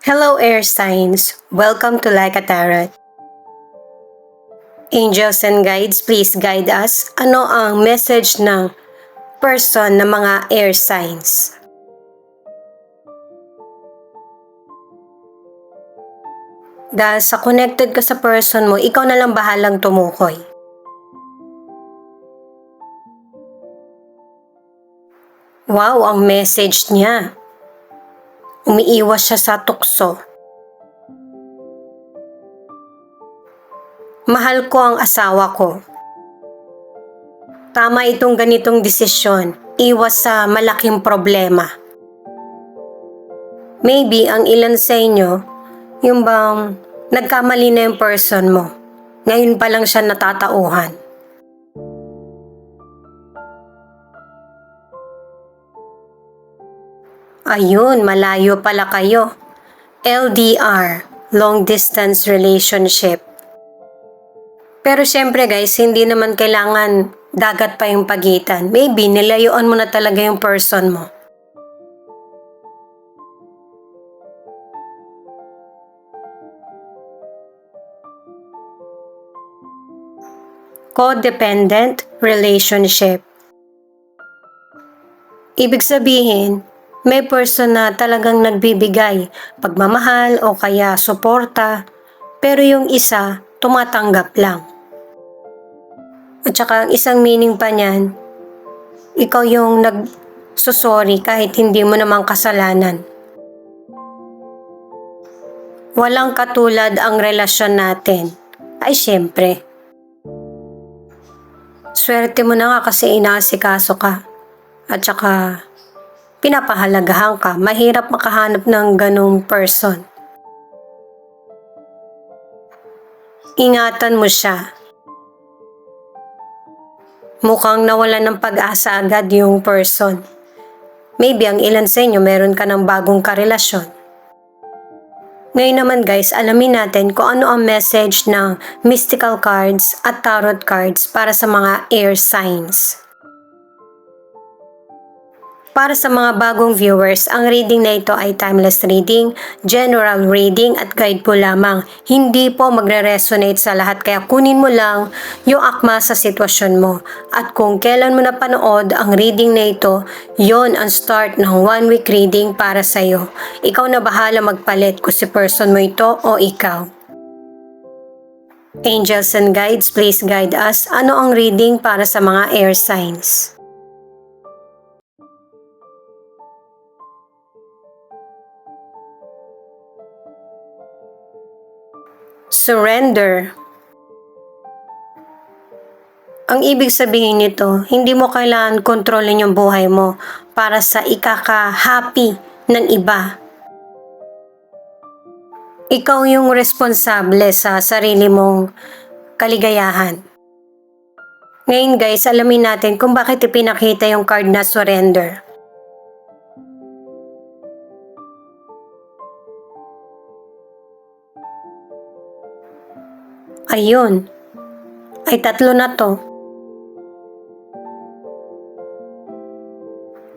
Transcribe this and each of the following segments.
Hello air signs, welcome to Like a Tarot. Angels and guides, please guide us. Ano ang message ng person ng mga air signs? Dahil sa connected ka sa person mo, ikaw na lang bahalang tumukoy. Wow, ang message niya. Umiiwas siya sa tukso. Mahal ko ang asawa ko. Tama itong ganitong desisyon. Iwas sa malaking problema. Maybe ang ilan sa inyo, yung bang nagkamali na yung person mo. Ngayon pa lang siya natatauhan. Ayun, malayo pala kayo. LDR, long distance relationship. Pero syempre guys, hindi naman kailangan dagat pa yung pagitan. Maybe nilayuan mo na talaga yung person mo. Codependent relationship. Ibig sabihin, may person na talagang nagbibigay pagmamahal o kaya suporta, pero yung isa tumatanggap lang. At saka ang isang meaning pa niyan, ikaw yung nagsusorry kahit hindi mo namang kasalanan. Walang katulad ang relasyon natin. Ay syempre. Swerte mo na nga kasi inaasikaso ka. At saka pinapahalagahan ka. Mahirap makahanap ng ganong person. Ingatan mo siya. Mukhang nawalan ng pag-asa agad yung person. Maybe ang ilan sa inyo meron ka ng bagong karelasyon. Ngayon naman guys, alamin natin kung ano ang message ng mystical cards at tarot cards para sa mga air signs. Para sa mga bagong viewers, ang reading na ito ay timeless reading, general reading at guide po lamang. Hindi po magre-resonate sa lahat kaya kunin mo lang yung akma sa sitwasyon mo. At kung kailan mo napanood ang reading na ito, yon ang start ng 1 week reading para sa iyo. Ikaw na bahala magpalit kung si person mo ito o ikaw. Angels and guides, please guide us. Ano ang reading para sa mga air signs? Surrender. Ang ibig sabihin nito, hindi mo kailangan kontrolin yung buhay mo para sa ikaka-happy ng iba. Ikaw yung responsable sa sarili mong kaligayahan. Ngayon guys, alamin natin kung bakit ipinakita yung card na surrender. Ayun, ay tatlo na to.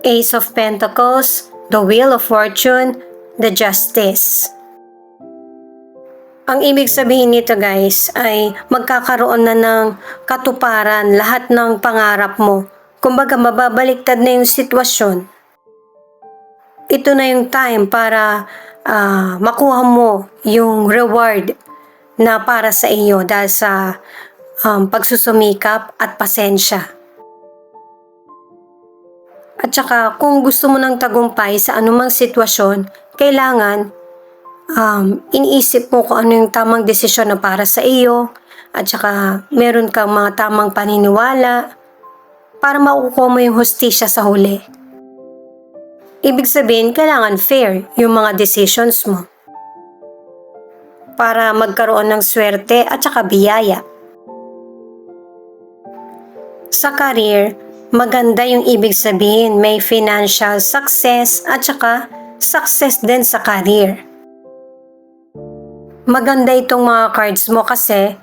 Ace of Pentacles, the Wheel of Fortune, the Justice. Ang ibig sabihin nito guys ay magkakaroon na ng katuparan lahat ng pangarap mo. Kumbaga mababaliktad na yung sitwasyon. Ito na yung time para makuha mo yung reward na para sa iyo dahil sa pagsusumikap at pasensya. At saka kung gusto mo ng tagumpay sa anumang sitwasyon, kailangan iniisip mo kung ano yung tamang desisyon na para sa iyo at saka meron kang mga tamang paniniwala para makukuha mo yung hustisya sa huli. Ibig sabihin, kailangan fair yung mga decisions mo para magkaroon ng swerte at saka biyaya. Sa career, maganda yung ibig sabihin, may financial success at saka success din sa career. Maganda itong mga cards mo kasi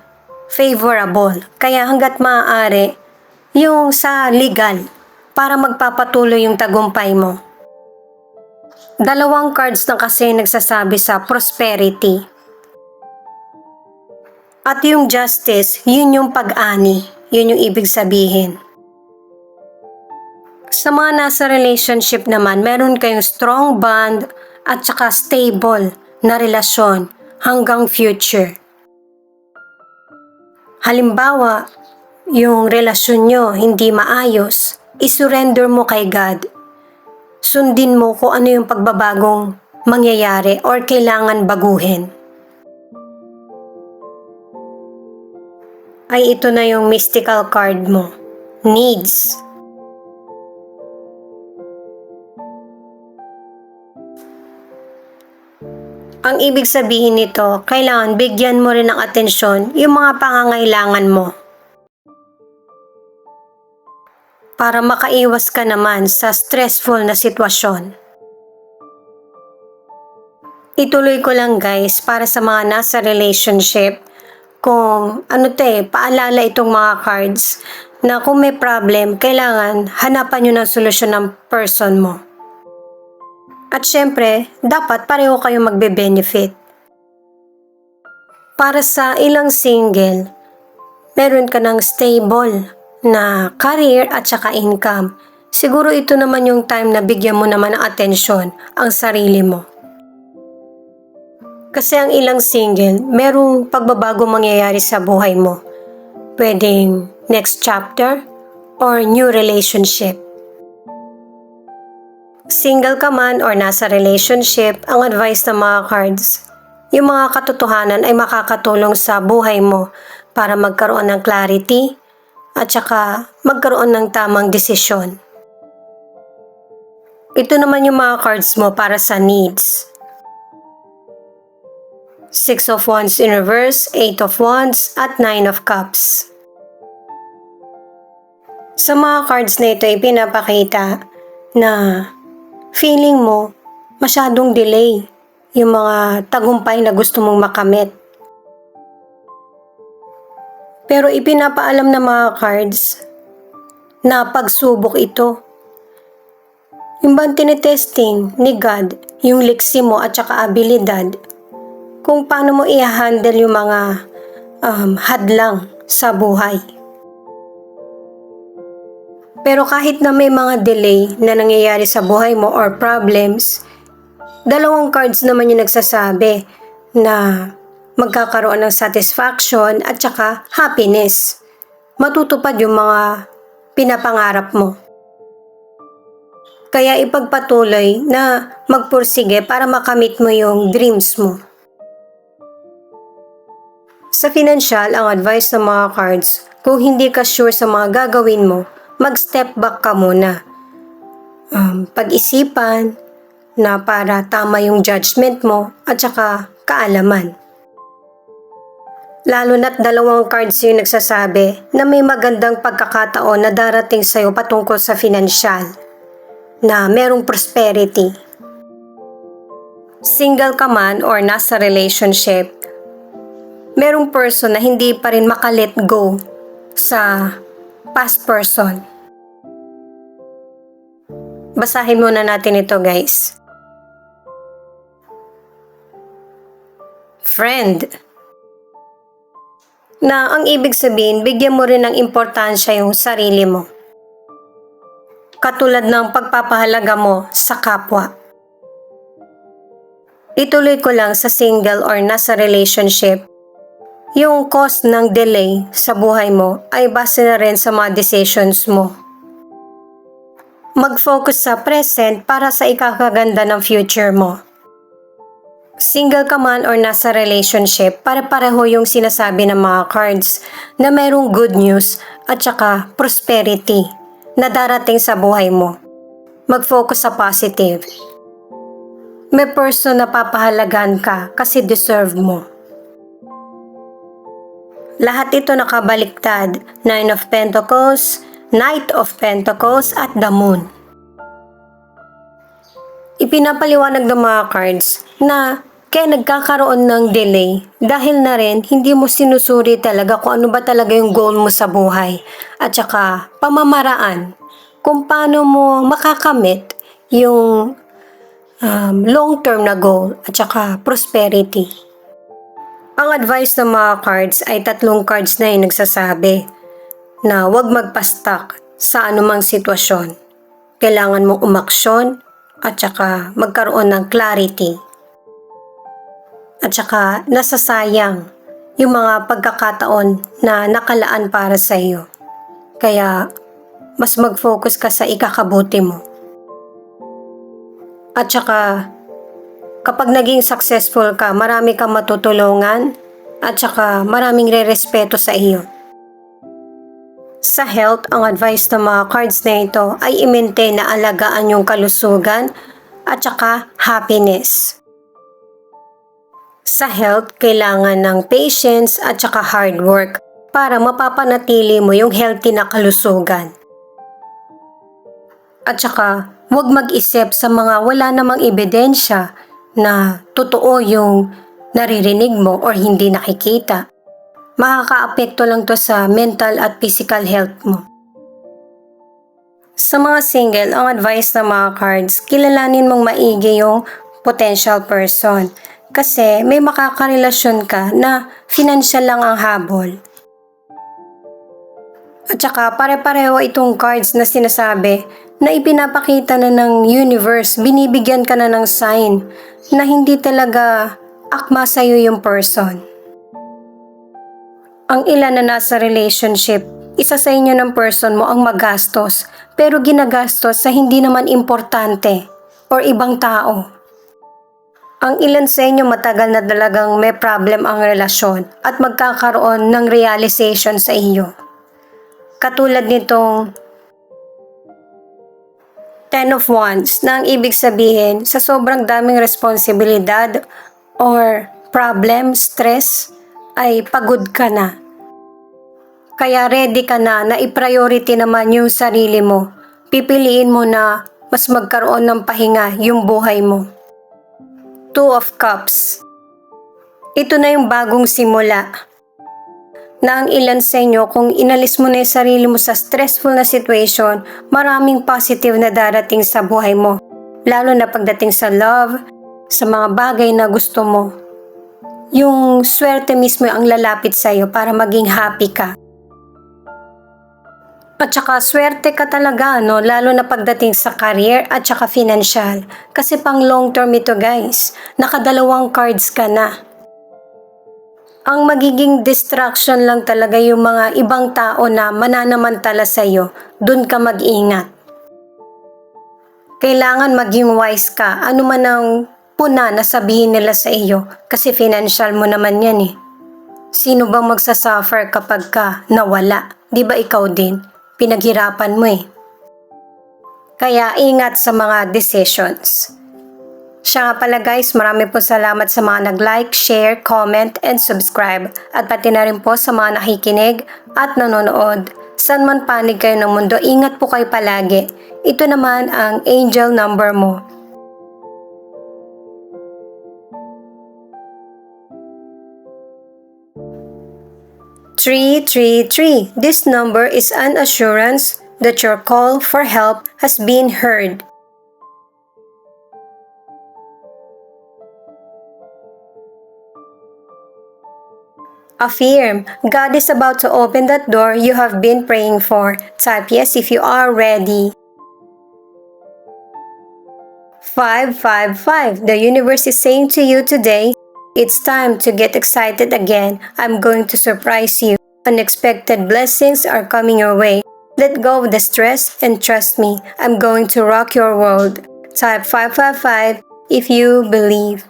favorable. Kaya hanggat maaari, yung sa legal para magpapatuloy yung tagumpay mo. Dalawang cards na kasi nagsasabi sa prosperity. At yung justice, yun yung pag-ani. Yun yung ibig sabihin. Sa mga nasa relationship naman, meron kayong strong bond at saka stable na relasyon hanggang future. Halimbawa, yung relasyon nyo hindi maayos, isurrender mo kay God. Sundin mo kung ano yung pagbabagong mangyayari or kailangan baguhin. Ay ito na yung mystical card mo. Needs. Ang ibig sabihin nito, kailangan bigyan mo rin ng atensyon yung mga pangangailangan mo. Para makaiwas ka naman sa stressful na sitwasyon. Ituloy ko lang guys para sa mga nasa relationship kung paalala itong mga cards na kung may problem, kailangan hanapan nyo ng solusyon ng person mo. At syempre, dapat pareho kayo magbe-benefit. Para sa ilang single, meron ka ng stable na career at saka income. Siguro ito naman yung time na bigyan mo naman ng atensyon ang sarili mo. Kasi ang ilang single, merong pagbabago mangyayari sa buhay mo. Pwedeng next chapter or new relationship. Single ka man or nasa relationship, ang advice ng mga cards, yung mga katotohanan ay makakatulong sa buhay mo para magkaroon ng clarity at saka magkaroon ng tamang desisyon. Ito naman yung mga cards mo para sa needs. 6 of Wands in reverse, 8 of Wands, at 9 of Cups. Sa mga cards na ito, ipinapakita na feeling mo masyadong delay yung mga tagumpay na gusto mong makamit. Pero ipinapaalam ng mga cards na pagsubok ito. Yung bang tinetesting ni God, yung liksi mo at saka abilidad, kung paano mo i-handle yung mga hadlang sa buhay. Pero kahit na may mga delay na nangyayari sa buhay mo or problems, dalawang cards naman yung nagsasabi na magkakaroon ng satisfaction at saka happiness. Matutupad yung mga pinapangarap mo. Kaya ipagpatuloy na magpursige para makamit mo yung dreams mo. Sa financial, ang advice ng mga cards, kung hindi ka sure sa mga gagawin mo, mag-step back ka muna. Pag-isipan na para tama yung judgment mo at saka kaalaman. Lalo na't dalawang cards yung nagsasabi na may magandang pagkakataon na darating sa'yo patungkol sa financial, na merong prosperity. Single ka man or nasa relationship, merong person na hindi pa rin makalet go sa past person. Basahin muna natin ito guys. Friend. Na ang ibig sabihin, bigyan mo rin ng importansya yung sarili mo. Katulad ng pagpapahalaga mo sa kapwa. Ituloy ko lang sa single or nasa relationship. Yung cause ng delay sa buhay mo ay base na rin sa mga decisions mo. Mag-focus sa present para sa ikakaganda ng future mo. Single ka man or nasa relationship, pare-pareho yung sinasabi ng mga cards na mayroong good news at saka prosperity na darating sa buhay mo. Mag-focus sa positive. May person na papahalagan ka kasi deserve mo. Lahat ito nakabaliktad, 9 of Pentacles, Knight of Pentacles at the Moon. Ipinapaliwanag ng mga cards na kaya nagkakaroon ng delay dahil na rin hindi mo sinusuri talaga kung ano ba talaga yung goal mo sa buhay at saka pamamaraan kung paano mo makakamit yung long-term na goal at saka prosperity. Ang advice ng mga cards ay 3 cards na yung nagsasabi na huwag magpa-stuck sa anumang sitwasyon. Kailangan mong umaksyon at saka magkaroon ng clarity. At saka nasasayang yung mga pagkakataon na nakalaan para sa iyo. Kaya mas mag-focus ka sa ikakabuti mo. At saka kapag naging successful ka, marami kang matutulungan at saka maraming re-respeto sa iyo. Sa health, ang advice ng mga cards na ito ay i-maintain na alagaan yung kalusugan at saka happiness. Sa health, kailangan ng patience at saka hard work para mapapanatili mo yung healthy na kalusugan. At saka, huwag mag-isip sa mga wala namang ebidensya na totoo yung naririnig mo or hindi nakikita. Makakaapekto lang to sa mental at physical health mo. Sa mga single, ang advice ng mga cards, kilalanin mong maigi yung potential person kasi may makakarelasyon ka na financial lang ang habol. At saka pare-pareho itong cards na sinasabi na ipinapakita na ng universe, binibigyan ka na ng sign na hindi talaga akma sa'yo yung person. Ang ilan na nasa relationship, isa sa inyo ng person mo ang magastos pero ginagastos sa hindi naman importante or ibang tao. Ang ilan sa inyo matagal na talagang may problem ang relasyon at magkakaroon ng realization sa iyo. Katulad nitong 10 of Wands na ang ibig sabihin sa sobrang daming responsibilidad or problem, stress, ay pagod ka na. Kaya ready ka na i-priority naman yung sarili mo. Pipiliin mo na mas magkaroon ng pahinga yung buhay mo. 2 of Cups. Ito na yung bagong simula. Na ang ilan sa inyo, kung inalis mo na yung sarili mo sa stressful na situation, maraming positive na darating sa buhay mo. Lalo na pagdating sa love, sa mga bagay na gusto mo. Yung swerte mismo ang lalapit sa iyo para maging happy ka. At saka swerte ka talaga, no? Lalo na pagdating sa career at saka financial. Kasi pang long term ito guys, nakadalawang cards ka na. Ang magiging distraction lang talaga yung mga ibang tao na mananamantala sa iyo, dun ka mag-ingat. Kailangan maging wise ka, ano man ang puna na sabihin nila sa iyo, kasi financial mo naman yan eh. Sino bang magsasuffer kapag ka nawala? Di ba ikaw din? Pinaghirapan mo eh. Kaya ingat sa mga decisions. Siya nga pala guys, marami po salamat sa mga nag-like, share, comment, and subscribe. At pati na rin po sa mga nakikinig at nanonood. Saan man panig kayo ng mundo, ingat po kayo palagi. Ito naman ang angel number mo. 333. This number is an assurance that your call for help has been heard. Affirm, God is about to open that door you have been praying for. Type yes if you are ready. 555. The universe is saying to you today, it's time to get excited again. I'm going to surprise you. Unexpected blessings are coming your way. Let go of the stress and trust me. I'm going to rock your world. Type 555 if you believe.